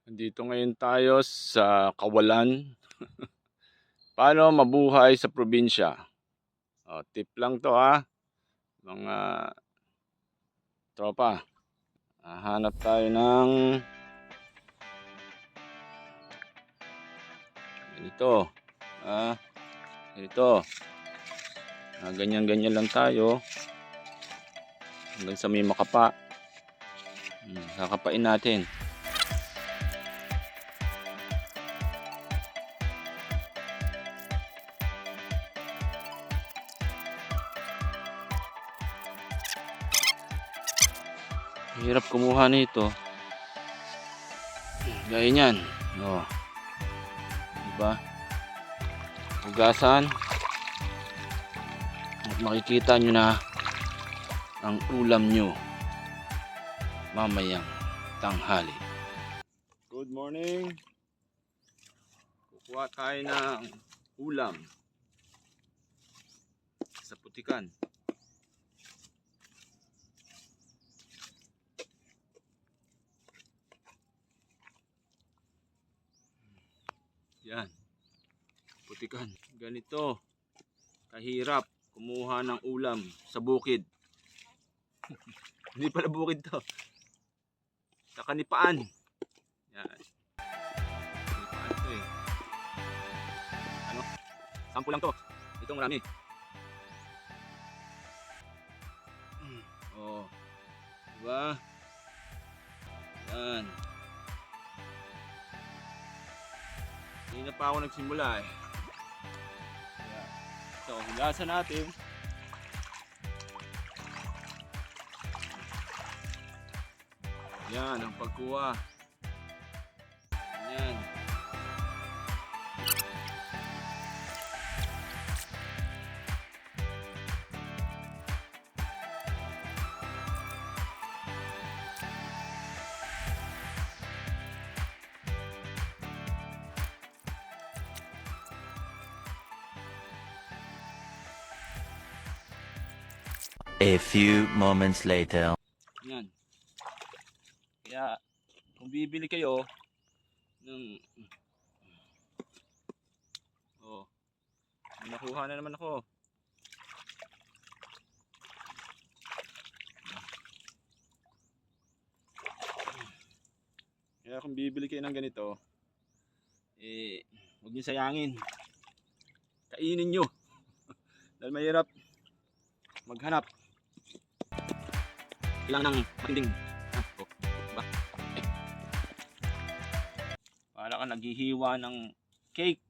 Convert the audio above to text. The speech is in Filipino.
Nandito ngayon tayo sa Kawalan. Paano mabuhay sa probinsya? Tip lang to ha, mga tropa. Hanap tayo ng ganito. Ganito. Ganyan-ganyan lang tayo hanggang sa may makapa. Kakapain natin. Hirap kumuha nito. Gaya niyan. Diba? Hugasan. At makikita nyo na ang ulam nyo mamayang tanghali. Good morning. Kukuha tayo ng ulam sa putikan. Yan, putikan. Ganito kahirap kumuha ng ulam sa bukid. Hindi pala bukid to, sa kanipaan. Yan, kanipaan to eh. Sample lang to, itong marami. Diba? Yan. Hindi na pa ako nagsimula eh. So, hugasan natin. Yan ang pagkuha. Yan. A few moments later. Yan. Kaya kung bibili kayo ng nakuha na naman ako. Kaya kung bibili kayo ng ganito, huwag niyo sayangin. Kainin nyo. Dahil mahirap maghanap. Kailangan ng matinding diba? Para ka naghihiwa ng cake.